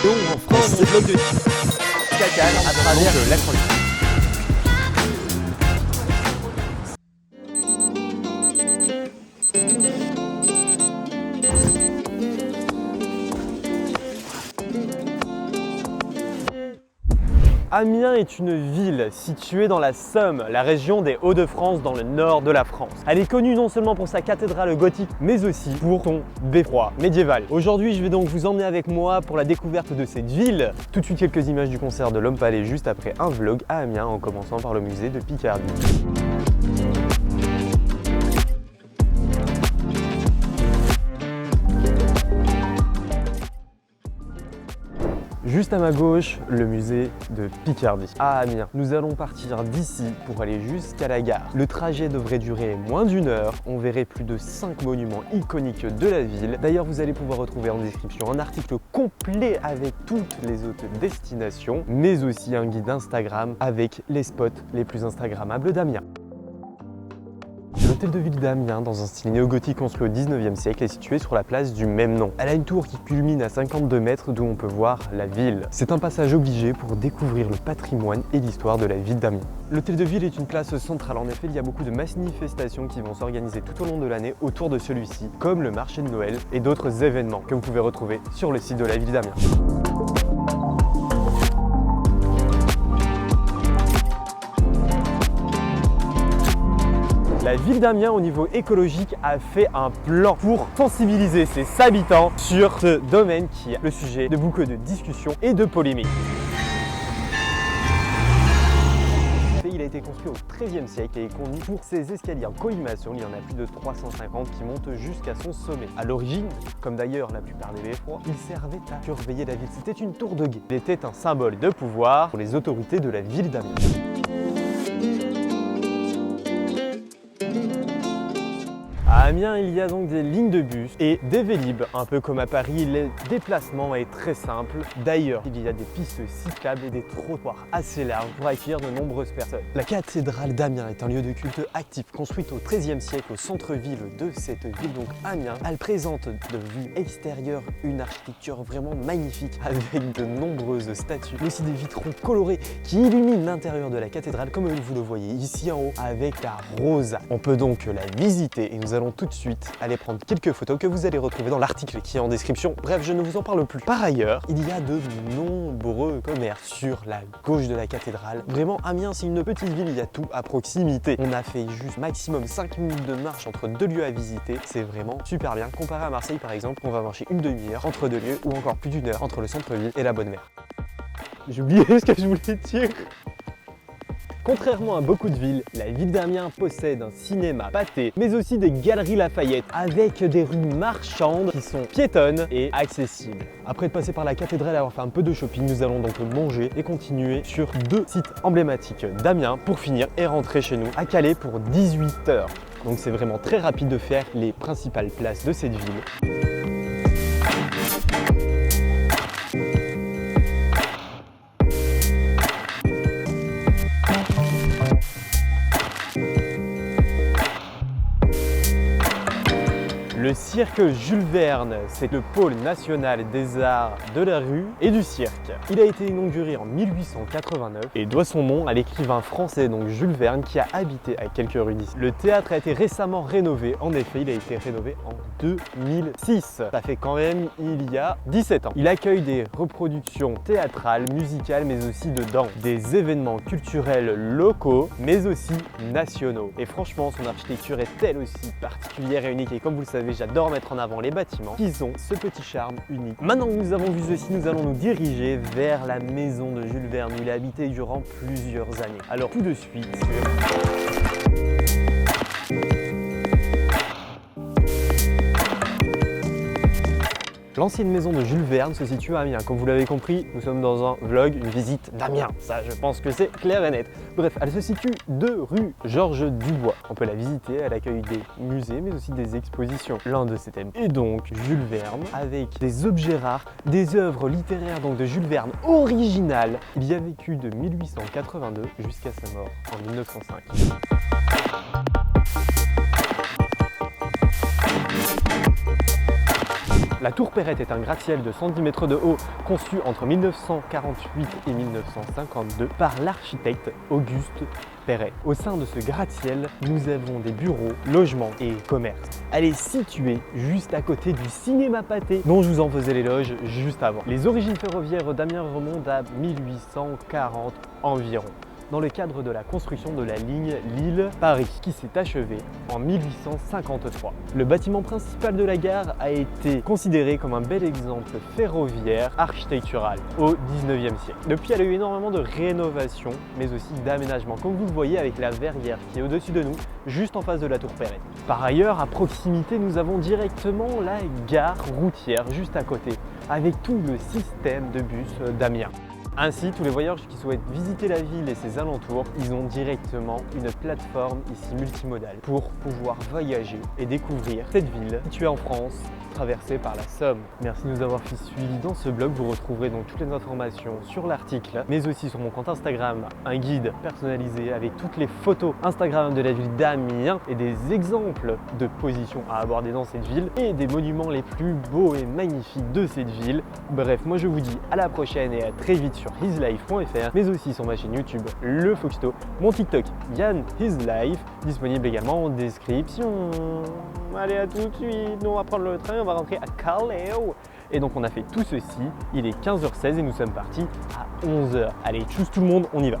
en France, on bloque de Cacal à travers la chronique. Amiens est une ville située dans la Somme, la région des Hauts-de-France dans le nord de la France. Elle est connue non seulement pour sa cathédrale gothique, mais aussi pour son beffroi médiéval. Aujourd'hui, je vais donc vous emmener avec moi pour la découverte de cette ville. Tout de suite, quelques images du concert de l'Homme Palais juste après un vlog à Amiens, en commençant par le musée de Picardie. Juste à ma gauche, le musée de Picardie à Amiens. Nous allons partir d'ici pour aller jusqu'à la gare. Le trajet devrait durer moins d'1 heure. On verrait plus de 5 monuments iconiques de la ville. D'ailleurs, vous allez pouvoir retrouver en description un article complet avec toutes les autres destinations, mais aussi un guide Instagram avec les spots les plus instagrammables d'Amiens. L'hôtel de ville d'Amiens, dans un style néo-gothique construit au 19e siècle, est situé sur la place du même nom. Elle a une tour qui culmine à 52 mètres d'où on peut voir la ville. C'est un passage obligé pour découvrir le patrimoine et l'histoire de la ville d'Amiens. L'hôtel de ville est une place centrale. En effet, il y a beaucoup de manifestations qui vont s'organiser tout au long de l'année autour de celui-ci, comme le marché de Noël et d'autres événements que vous pouvez retrouver sur le site de la ville d'Amiens. La ville d'Amiens, au niveau écologique, a fait un plan pour sensibiliser ses habitants sur ce domaine qui est le sujet de beaucoup de discussions et de polémiques. Il a été construit au XIIIe siècle et est connu pour ses escaliers en colimaçon. Il y en a plus de 350 qui montent jusqu'à son sommet. À l'origine, comme d'ailleurs la plupart des beffrois, il servait à surveiller la ville. C'était une tour de guet. Il était un symbole de pouvoir pour les autorités de la ville d'Amiens. À Amiens, il y a donc des lignes de bus et des Vélib. Un peu comme à Paris, le déplacement est très simple. D'ailleurs, il y a des pistes cyclables et des trottoirs assez larges pour accueillir de nombreuses personnes. La cathédrale d'Amiens est un lieu de culte actif, construite au XIIIe siècle au centre-ville de cette ville, donc Amiens. Elle présente de vue extérieure une architecture vraiment magnifique avec de nombreuses statues, mais aussi des vitraux colorés qui illuminent l'intérieur de la cathédrale comme vous le voyez ici en haut avec la rosa. On peut donc la visiter et nous allons tout de suite aller prendre quelques photos que vous allez retrouver dans l'article qui est en description. Bref, je ne vous en parle plus. Par ailleurs, il y a de nombreux commerces sur la gauche de la cathédrale. Vraiment, Amiens, c'est une petite ville, il y a tout à proximité. On a fait juste maximum 5 minutes de marche entre deux lieux à visiter. C'est vraiment super bien. Comparé à Marseille, par exemple, on va marcher une demi-heure entre deux lieux ou encore plus d'1 heure entre le centre-ville et la Bonne Mère. J'ai oublié ce que je voulais dire. Contrairement à beaucoup de villes, la ville d'Amiens possède un cinéma Pathé, mais aussi des galeries Lafayette, avec des rues marchandes qui sont piétonnes et accessibles. Après de passer par la cathédrale et avoir fait un peu de shopping, nous allons donc manger et continuer sur 2 sites emblématiques d'Amiens pour finir et rentrer chez nous à Calais pour 18 h. Donc c'est vraiment très rapide de faire les principales places de cette ville. Le cirque Jules Verne, c'est le pôle national des arts de la rue et du cirque. Il a été inauguré en 1889 et doit son nom à l'écrivain français, donc Jules Verne, qui a habité à quelques rues d'ici. Le théâtre a été récemment rénové. En effet, il a été rénové en 2006. Ça fait quand même il y a 17 ans. Il accueille des reproductions théâtrales, musicales, mais aussi de danse, des événements culturels locaux, mais aussi nationaux. Et franchement, son architecture est elle aussi particulière et unique. Et comme vous le savez, j'adore mettre en avant les bâtiments qui ont ce petit charme unique. Maintenant que nous avons vu ceci, nous allons nous diriger vers la maison de Jules Verne où il a habité durant plusieurs années. Alors tout de suite L'ancienne maison de Jules Verne se situe à Amiens. Comme vous l'avez compris, nous sommes dans un vlog, une visite d'Amiens. Ça, je pense que c'est clair et net. Bref, elle se situe 2 rue Georges Dubois. On peut la visiter, elle accueille des musées, mais aussi des expositions. L'un de ses thèmes est donc Jules Verne, avec des objets rares, des œuvres littéraires donc de Jules Verne originales. Il y a vécu de 1882 jusqu'à sa mort en 1905. La tour Perrette est un gratte-ciel de 110 mètres de haut conçu entre 1948 et 1952 par l'architecte Auguste Perret. Au sein de ce gratte-ciel, nous avons des bureaux, logements et commerces. Elle est située juste à côté du cinéma Pathé, dont je vous en faisais l'éloge juste avant. Les origines ferroviaires d'Amiens remontent à 1840 environ, dans le cadre de la construction de la ligne Lille-Paris, qui s'est achevée en 1853. Le bâtiment principal de la gare a été considéré comme un bel exemple ferroviaire architectural au 19e siècle. Depuis, elle a eu énormément de rénovations, mais aussi d'aménagements, comme vous le voyez avec la verrière qui est au-dessus de nous, juste en face de la tour Perrette. Par ailleurs, à proximité, nous avons directement la gare routière, juste à côté, avec tout le système de bus d'Amiens. Ainsi, tous les voyageurs qui souhaitent visiter la ville et ses alentours, ils ont directement une plateforme ici multimodale pour pouvoir voyager et découvrir cette ville située en France, traversée par la Somme. Merci de nous avoir suivis dans ce blog. Vous retrouverez donc toutes les informations sur l'article, mais aussi sur mon compte Instagram, un guide personnalisé avec toutes les photos Instagram de la ville d'Amiens et des exemples de positions à aborder dans cette ville et des monuments les plus beaux et magnifiques de cette ville. Bref, moi je vous dis à la prochaine et à très vite sur hislife.fr, mais aussi sur ma chaîne YouTube Le Foxto, mon TikTok Yann His Life, disponible également en description. Allez, à tout de suite, nous on va prendre le train, on va rentrer à Calais. Et donc on a fait tout ceci, il est 15h16 et nous sommes partis à 11h. Allez, tchuss tout le monde, on y va.